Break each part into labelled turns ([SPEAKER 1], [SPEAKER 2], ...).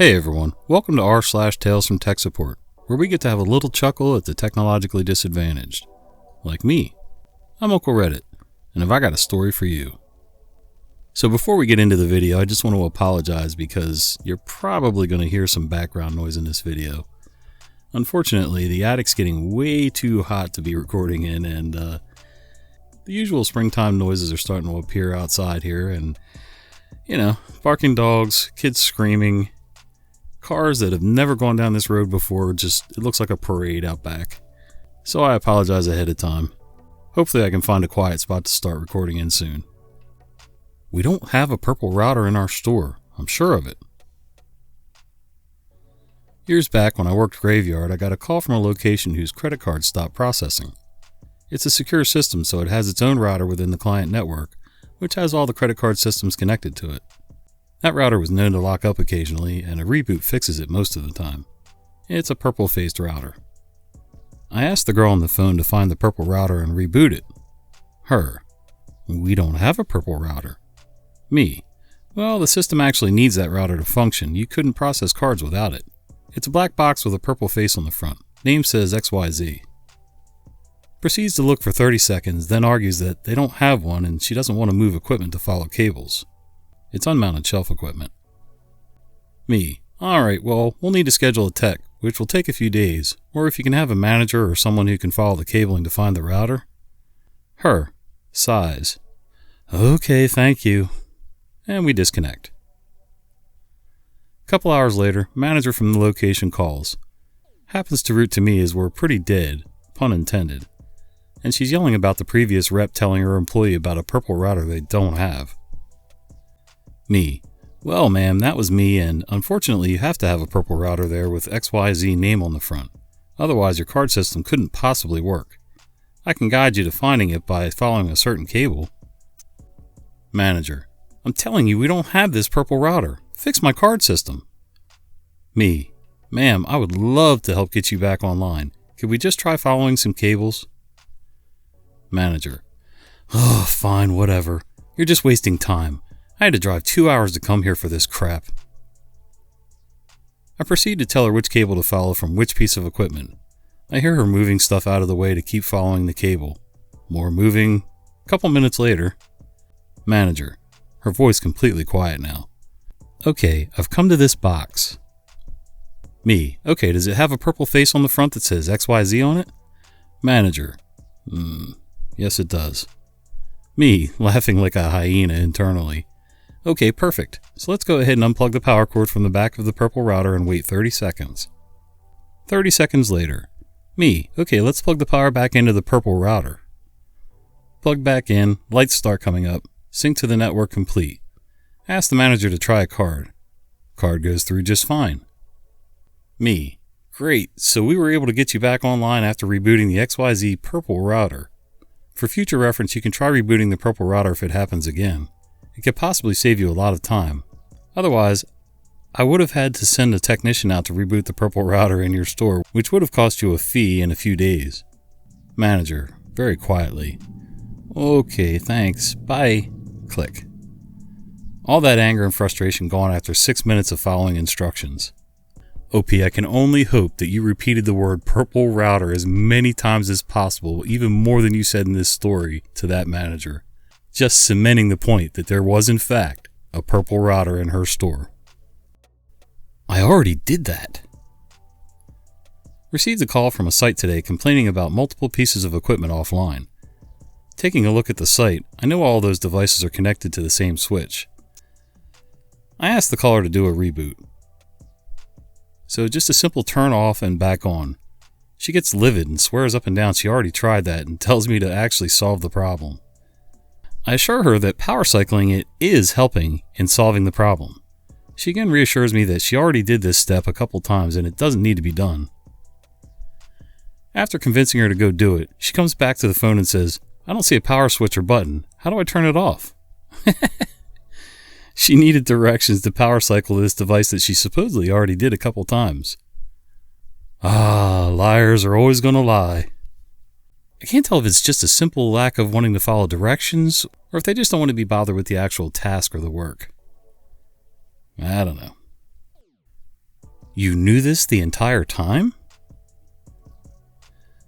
[SPEAKER 1] Hey everyone, welcome to r/Tales from Tech Support, where we get to have a little chuckle at the technologically disadvantaged. Like me. I'm Uncle Reddit, and have I got a story for you. So before we get into the video, I just want to apologize because you're probably going to hear some background noise in this video. Unfortunately, the attic's getting way too hot to be recording in, and the usual springtime noises are starting to appear outside here, and barking dogs, kids screaming, cars that have never gone down this road before, it looks like a parade out back. So I apologize ahead of time. Hopefully I can find a quiet spot to start recording in soon. We don't have a purple router in our store, I'm sure of it. Years back when I worked graveyard, I got a call from a location whose credit card stopped processing. It's a secure system, so it has its own router within the client network, which has all the credit card systems connected to it. That router was known to lock up occasionally, and a reboot fixes it most of the time. It's a purple-faced router. I asked the girl on the phone to find the purple router and reboot it. Her: we don't have a purple router. Me: well, the system actually needs that router to function. You couldn't process cards without it. It's a black box with a purple face on the front. Name says XYZ. Proceeds to look for 30 seconds, then argues that they don't have one and she doesn't want to move equipment to follow cables. It's unmounted shelf equipment. Me: alright, well, we'll need to schedule a tech, which will take a few days, or if you can have a manager or someone who can follow the cabling to find the router. Her: sighs. Okay, thank you. And we disconnect. A couple hours later, manager from the location calls. Happens to route to me as we're pretty dead, pun intended. And she's yelling about the previous rep telling her employee about a purple router they don't have. Me: well, ma'am, that was me, and unfortunately you have to have a purple router there with XYZ name on the front. Otherwise your card system couldn't possibly work. I can guide you to finding it by following a certain cable. Manager: I'm telling you, we don't have this purple router. Fix my card system. Me: ma'am, I would love to help get you back online. Could we just try following some cables? Manager: oh, fine, whatever. You're just wasting time. I had to drive 2 hours to come here for this crap. I proceed to tell her which cable to follow from which piece of equipment. I hear her moving stuff out of the way to keep following the cable. More moving. A couple minutes later. Manager, her voice completely quiet now: okay, I've come to this box. Me: okay, does it have a purple face on the front that says XYZ on it? Manager: yes it does. Me, laughing like a hyena internally: okay, perfect. So let's go ahead and unplug the power cord from the back of the purple router and wait 30 seconds. 30 seconds later. Me: okay, let's plug the power back into the purple router. Plug back in, lights start coming up, sync to the network complete. Ask the manager to try a card. Card goes through just fine. Me: great, so we were able to get you back online after rebooting the XYZ purple router. For future reference, you can try rebooting the purple router if it happens again. It could possibly save you a lot of time. Otherwise, I would have had to send a technician out to reboot the purple router in your store, which would have cost you a fee and a few days. Manager, very quietly: okay, thanks, bye. Click. All that anger and frustration gone after 6 minutes of following instructions. OP, I can only hope that you repeated the word purple router as many times as possible, even more than you said in this story, to that manager. Just cementing the point that there was in fact a purple router in her store. I already did that. Received a call from a site today complaining about multiple pieces of equipment offline. Taking a look at the site, I know all those devices are connected to the same switch. I asked the caller to do a reboot. So just a simple turn off and back on. She gets livid and swears up and down she already tried that and tells me to actually solve the problem. I assure her that power cycling it is helping in solving the problem. She again reassures me that she already did this step a couple times and it doesn't need to be done. After convincing her to go do it, she comes back to the phone and says, I don't see a power switch or button. How do I turn it off? She needed directions to power cycle this device that she supposedly already did a couple times. Ah, liars are always gonna lie. I can't tell if it's just a simple lack of wanting to follow directions, or if they just don't want to be bothered with the actual task or the work. I don't know. You knew this the entire time?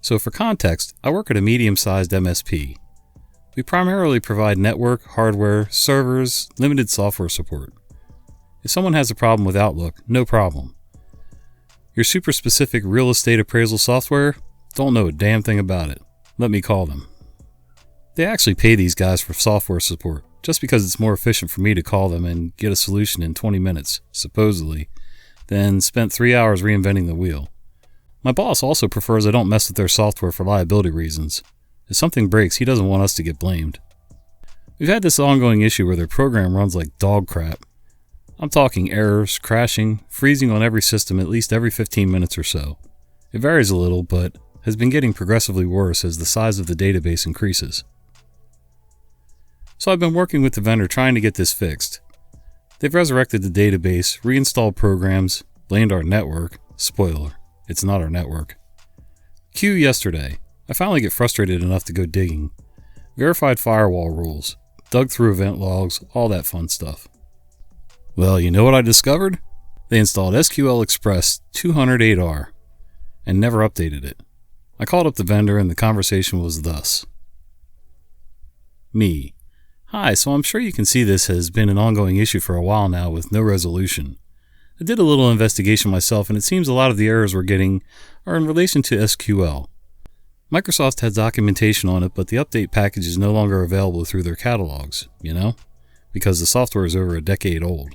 [SPEAKER 1] So for context, I work at a medium-sized MSP. We primarily provide network, hardware, servers, limited software support. If someone has a problem with Outlook, no problem. Your super specific real estate appraisal software, don't know a damn thing about it. Let me call them. They actually pay these guys for software support, just because it's more efficient for me to call them and get a solution in 20 minutes, supposedly, than spent 3 hours reinventing the wheel. My boss also prefers I don't mess with their software for liability reasons. If something breaks, he doesn't want us to get blamed. We've had this ongoing issue where their program runs like dog crap. I'm talking errors, crashing, freezing on every system at least every 15 minutes or so. It varies a little, but has been getting progressively worse as the size of the database increases. So I've been working with the vendor trying to get this fixed. They've resurrected the database, reinstalled programs, blamed our network. Spoiler, it's not our network. Cue yesterday. I finally get frustrated enough to go digging. Verified firewall rules, dug through event logs, all that fun stuff. Well, you know what I discovered? They installed SQL Express 208R and never updated it. I called up the vendor and the conversation was thus. Me. Hi, so I'm sure you can see this has been an ongoing issue for a while now with no resolution. I did a little investigation myself and it seems a lot of the errors we're getting are in relation to SQL. Microsoft has documentation on it, but the update package is no longer available through their catalogs, because the software is over a decade old.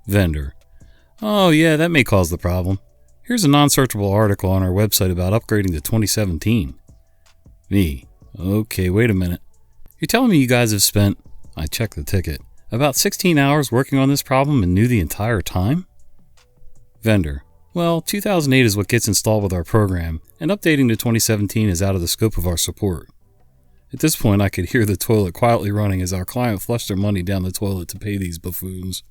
[SPEAKER 1] Vendor. Oh yeah, that may cause the problem. Here's a non-searchable article on our website about upgrading to 2017. Me. Okay, wait a minute. You're telling me you guys have spent, I checked the ticket, about 16 hours working on this problem and knew the entire time? Vendor. Well, 2008 is what gets installed with our program, and updating to 2017 is out of the scope of our support. At this point, I could hear the toilet quietly running as our client flushed their money down the toilet to pay these buffoons.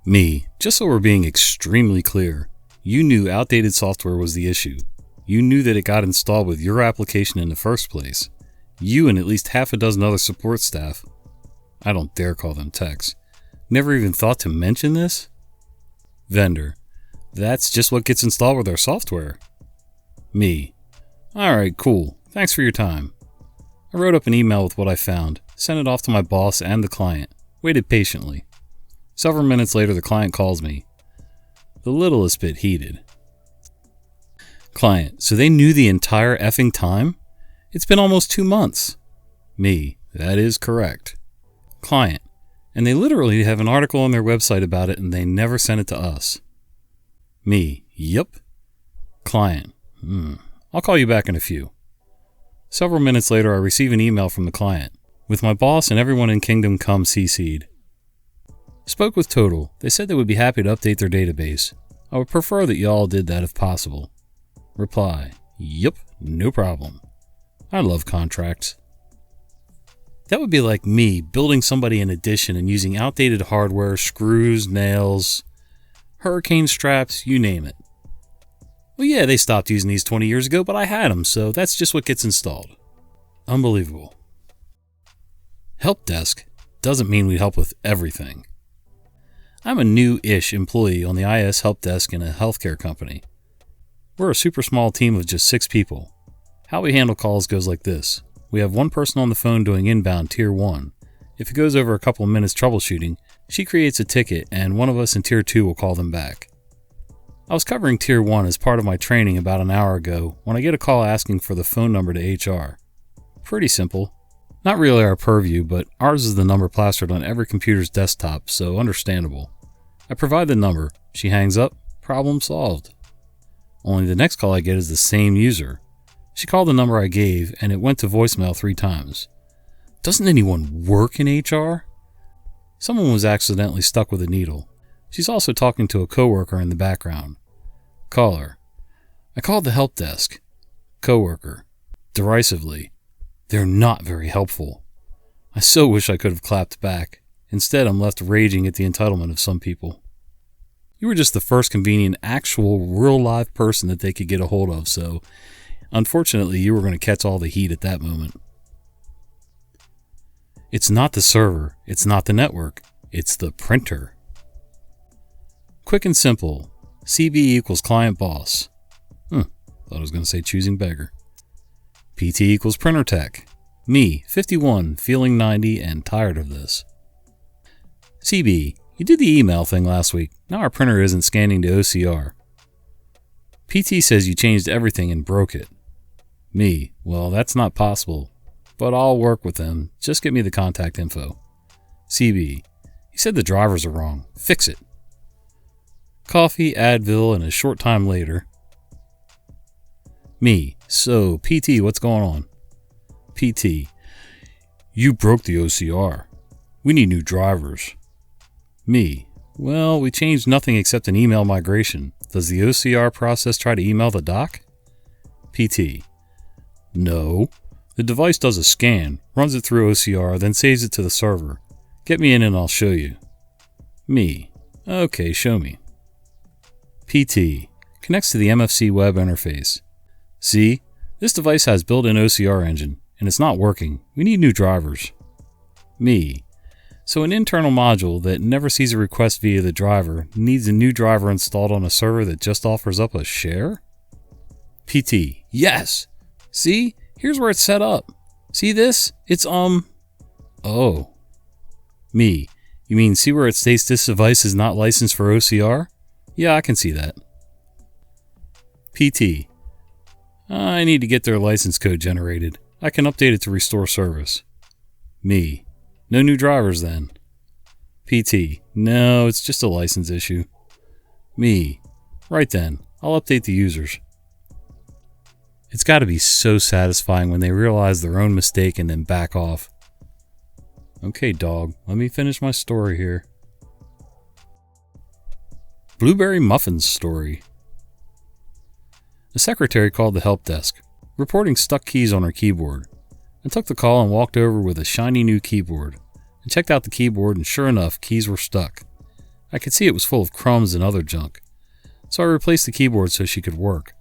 [SPEAKER 1] Me. Just so we're being extremely clear, you knew outdated software was the issue. You knew that it got installed with your application in the first place. You and at least half a dozen other support staff, I don't dare call them techs, never even thought to mention this? Vendor. That's just what gets installed with our software. Me. Alright, cool. Thanks for your time. I wrote up an email with what I found, sent it off to my boss and the client, waited patiently. Several minutes later, the client calls me. The littlest bit heated. Client. So they knew the entire effing time? It's been almost 2 months. Me. That is correct. Client. And they literally have an article on their website about it and they never sent it to us. Me. Yep. Client. I'll call you back in a few. Several minutes later, I receive an email from the client, with my boss and everyone in Kingdom Come CC'd. Spoke with Total. They said they would be happy to update their database. I would prefer that y'all did that if possible. Reply. Yep, no problem. I love contracts. That would be like me building somebody an addition and using outdated hardware, screws, nails, hurricane straps, you name it. Well, yeah, they stopped using these 20 years ago, but I had them, so that's just what gets installed. Unbelievable. Help desk doesn't mean we help with everything. I'm a new-ish employee on the IS help desk in a healthcare company. We're a super small team of just 6 people. How we handle calls goes like this. We have one person on the phone doing inbound Tier 1. If it goes over a couple of minutes troubleshooting, she creates a ticket and one of us in Tier 2 will call them back. I was covering Tier 1 as part of my training about an hour ago when I get a call asking for the phone number to HR. Pretty simple. Not really our purview, but ours is the number plastered on every computer's desktop, so understandable. I provide the number. She hangs up. Problem solved. Only the next call I get is the same user. She called the number I gave, and it went to voicemail 3 times. Doesn't anyone work in HR? Someone was accidentally stuck with a needle. She's also talking to a coworker in the background. Caller. I called the help desk. Coworker. Derisively. They're not very helpful. I so wish I could have clapped back. Instead, I'm left raging at the entitlement of some people. You were just the first convenient, actual, real live person that they could get a hold of, so unfortunately, you were going to catch all the heat at that moment. It's not the server. It's not the network. It's the printer. Quick and simple. CB equals client boss. Thought I was going to say choosing beggar. PT equals printer tech. Me, 51, feeling 90 and tired of this. CB, you did the email thing last week. Now our printer isn't scanning to OCR. PT says you changed everything and broke it. Me, well, that's not possible, but I'll work with them. Just get me the contact info. CB, he said the drivers are wrong. Fix it. Coffee, Advil, and a short time later. Me, so PT, what's going on? PT, you broke the OCR. We need new drivers. Me, well, we changed nothing except an email migration. Does the OCR process try to email the doc? PT, no. The device does a scan, runs it through OCR, then saves it to the server. Get me in and I'll show you. Me, okay, show me. PT, connects to the MFC web interface. See, this device has built-in OCR engine, and it's not working. We need new drivers. Me, so an internal module that never sees a request via the driver needs a new driver installed on a server that just offers up a share? PT, yes! See, here's where it's set up. See this? It's oh. Me, you mean see where it states this device is not licensed for OCR? Yeah, I can see that. PT, I need to get their license code generated. I can update it to restore service. Me, no new drivers then. PT, no, it's just a license issue. Me, right then, I'll update the users. It's got to be so satisfying when they realize their own mistake and then back off. Okay, dog, let me finish my story here. Blueberry Muffins story. The secretary called the help desk, reporting stuck keys on her keyboard. I took the call and walked over with a shiny new keyboard. I checked out the keyboard and sure enough, keys were stuck. I could see it was full of crumbs and other junk. So I replaced the keyboard so she could work.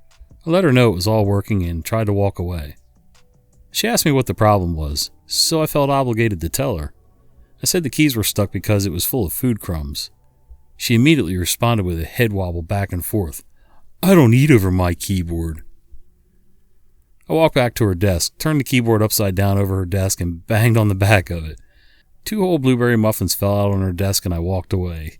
[SPEAKER 1] I let her know it was all working and tried to walk away. She asked me what the problem was, so I felt obligated to tell her. I said the keys were stuck because it was full of food crumbs. She immediately responded with a head wobble back and forth. I don't eat over my keyboard. I walked back to her desk, turned the keyboard upside down over her desk, and banged on the back of it. 2 whole blueberry muffins fell out on her desk and I walked away.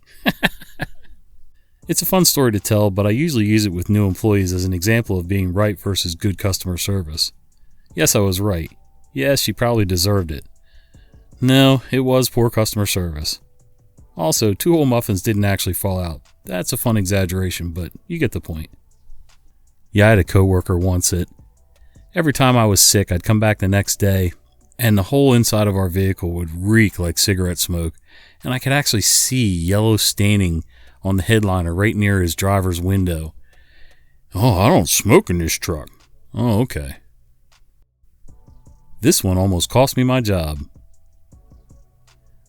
[SPEAKER 1] It's a fun story to tell, but I usually use it with new employees as an example of being right versus good customer service. Yes, I was right. Yes, she probably deserved it. No, it was poor customer service. Also, 2 whole muffins didn't actually fall out. That's a fun exaggeration, but you get the point. Yeah, I had a coworker once that every time I was sick, I'd come back the next day, and the whole inside of our vehicle would reek like cigarette smoke, and I could actually see yellow staining on the headliner right near his driver's window. Oh, I don't smoke in this truck. Oh, okay. This one almost cost me my job.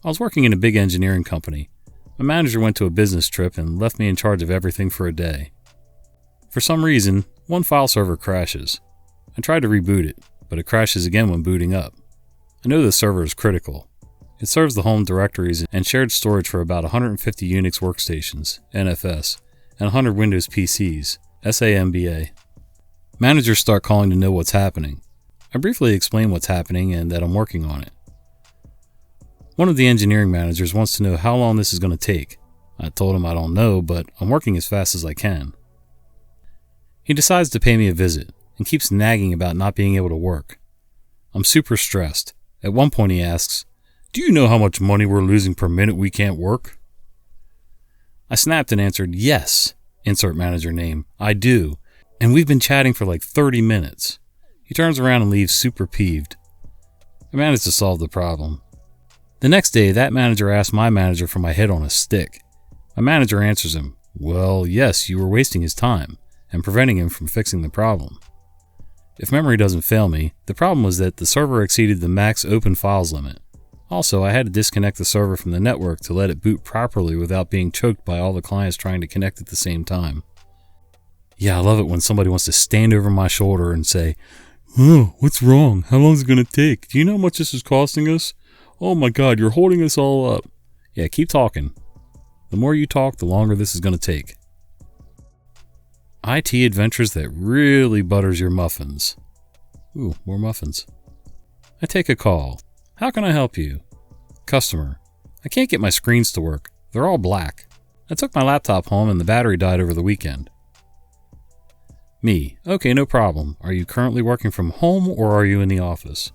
[SPEAKER 1] I was working in a big engineering company. My manager went to a business trip and left me in charge of everything for a day. For some reason, one file server crashes. I tried to reboot it, but it crashes again when booting up. I know the server is critical. It serves the home directories and shared storage for about 150 Unix workstations, NFS, and 100 Windows PCs, SAMBA. Managers start calling to know what's happening. I briefly explain what's happening and that I'm working on it. One of the engineering managers wants to know how long this is going to take. I told him I don't know, but I'm working as fast as I can. He decides to pay me a visit and keeps nagging about not being able to work. I'm super stressed. At one point he asks, "Do you know how much money we're losing per minute we can't work?" I snapped and answered, "Yes, insert manager name, I do, and we've been chatting for like 30 minutes. He turns around and leaves super peeved. I managed to solve the problem. The next day, that manager asked my manager for my head on a stick. My manager answers him, "Well, yes, you were wasting his time and preventing him from fixing the problem." If memory doesn't fail me, the problem was that the server exceeded the max open files limit. Also, I had to disconnect the server from the network to let it boot properly without being choked by all the clients trying to connect at the same time. Yeah, I love it when somebody wants to stand over my shoulder and say, "Oh, what's wrong? How long is it going to take? Do you know how much this is costing us? Oh my God, you're holding us all up." Yeah, keep talking. The more you talk, the longer this is going to take. IT adventures that really butters your muffins. Ooh, more muffins. I take a call. How can I help you? Customer. I can't get my screens to work. They're all black. I took my laptop home and the battery died over the weekend. Me. Okay, no problem. Are you currently working from home or are you in the office?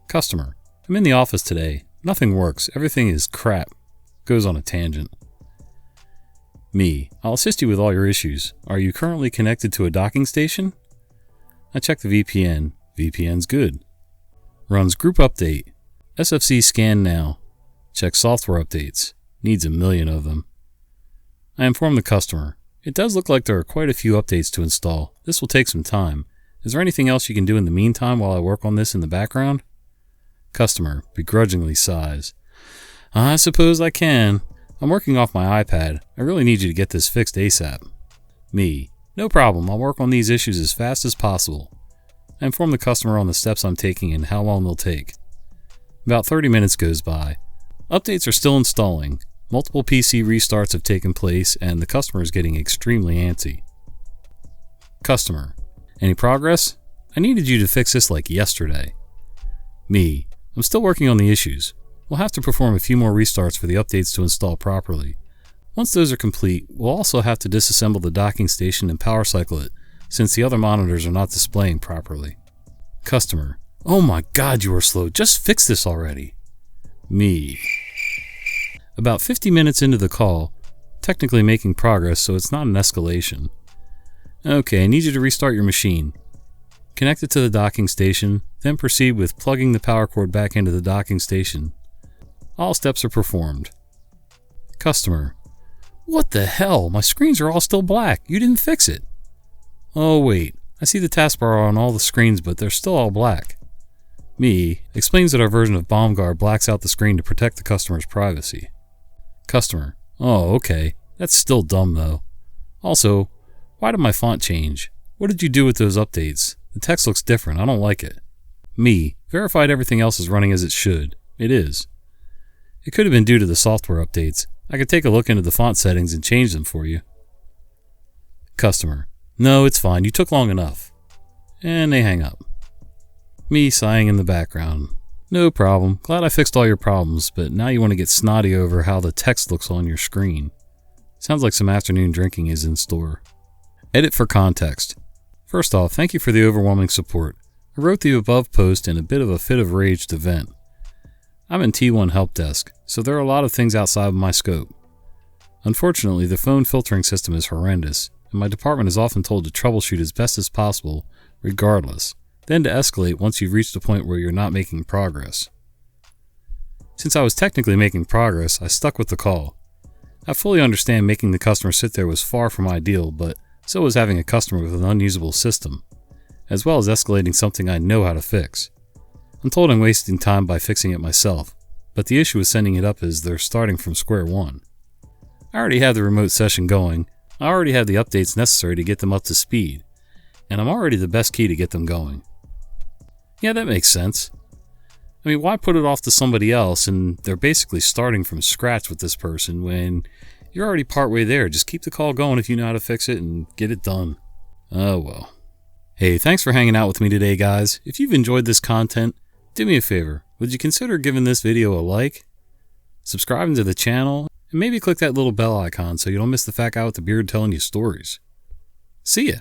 [SPEAKER 1] Customer. I'm in the office today. Nothing works. Everything is crap. Goes on a tangent. Me. I'll assist you with all your issues. Are you currently connected to a docking station? I check the VPN. VPN's good. Runs group update. SFC scan now. Check software updates. Needs a million of them. I inform the customer. It does look like there are quite a few updates to install. This will take some time. Is there anything else you can do in the meantime while I work on this in the background? Customer begrudgingly sighs. I suppose I can. I'm working off my iPad. I really need you to get this fixed ASAP. Me. No problem. I'll work on these issues as fast as possible. I inform the customer on the steps I'm taking and how long they'll take. About 30 minutes goes by. Updates are still installing. Multiple PC restarts have taken place and the customer is getting extremely antsy. Customer. Any progress? I needed you to fix this like yesterday. Me. I'm still working on the issues. We'll have to perform a few more restarts for the updates to install properly. Once those are complete, we'll also have to disassemble the docking station and power cycle it, since the other monitors are not displaying properly. Customer. Oh my God, you are slow. Just fix this already. Me. About 50 minutes into the call, technically making progress, so it's not an escalation. Okay, I need you to restart your machine. Connect it to the docking station, then proceed with plugging the power cord back into the docking station. All steps are performed. Customer. What the hell? My screens are all still black. You didn't fix it. Oh wait, I see the taskbar on all the screens, but they're still all black. Me. Explains that our version of BombGuard blacks out the screen to protect the customer's privacy. Customer. Oh, okay. That's still dumb though. Also, why did my font change? What did you do with those updates? The text looks different. I don't like it. Me. Verified everything else is running as it should. It is. It could have been due to the software updates. I could take a look into the font settings and change them for you. Customer. No, it's fine. You took long enough. And they hang up. Me sighing in the background. No problem. Glad I fixed all your problems, but now you want to get snotty over how the text looks on your screen. Sounds like some afternoon drinking is in store. Edit for context. First off, thank you for the overwhelming support. I wrote the above post in a bit of a fit of rage to vent. I'm in T1 Help Desk, so there are a lot of things outside of my scope. Unfortunately, the phone filtering system is horrendous, and my department is often told to troubleshoot as best as possible, regardless, then to escalate once you've reached a point where you're not making progress. Since I was technically making progress, I stuck with the call. I fully understand making the customer sit there was far from ideal, but so was having a customer with an unusable system, as well as escalating something I know how to fix. I'm told I'm wasting time by fixing it myself, but the issue with sending it up is they're starting from square one. I already have the remote session going, I already have the updates necessary to get them up to speed, and I'm already the best key to get them going. Yeah, that makes sense. I mean, why put it off to somebody else and they're basically starting from scratch with this person when you're already partway there? Just keep the call going if you know how to fix it and get it done. Oh well. Hey, thanks for hanging out with me today, guys. If you've enjoyed this content, do me a favor. Would you consider giving this video a like, subscribing to the channel, and maybe click that little bell icon so you don't miss the fat guy with the beard telling you stories. See ya!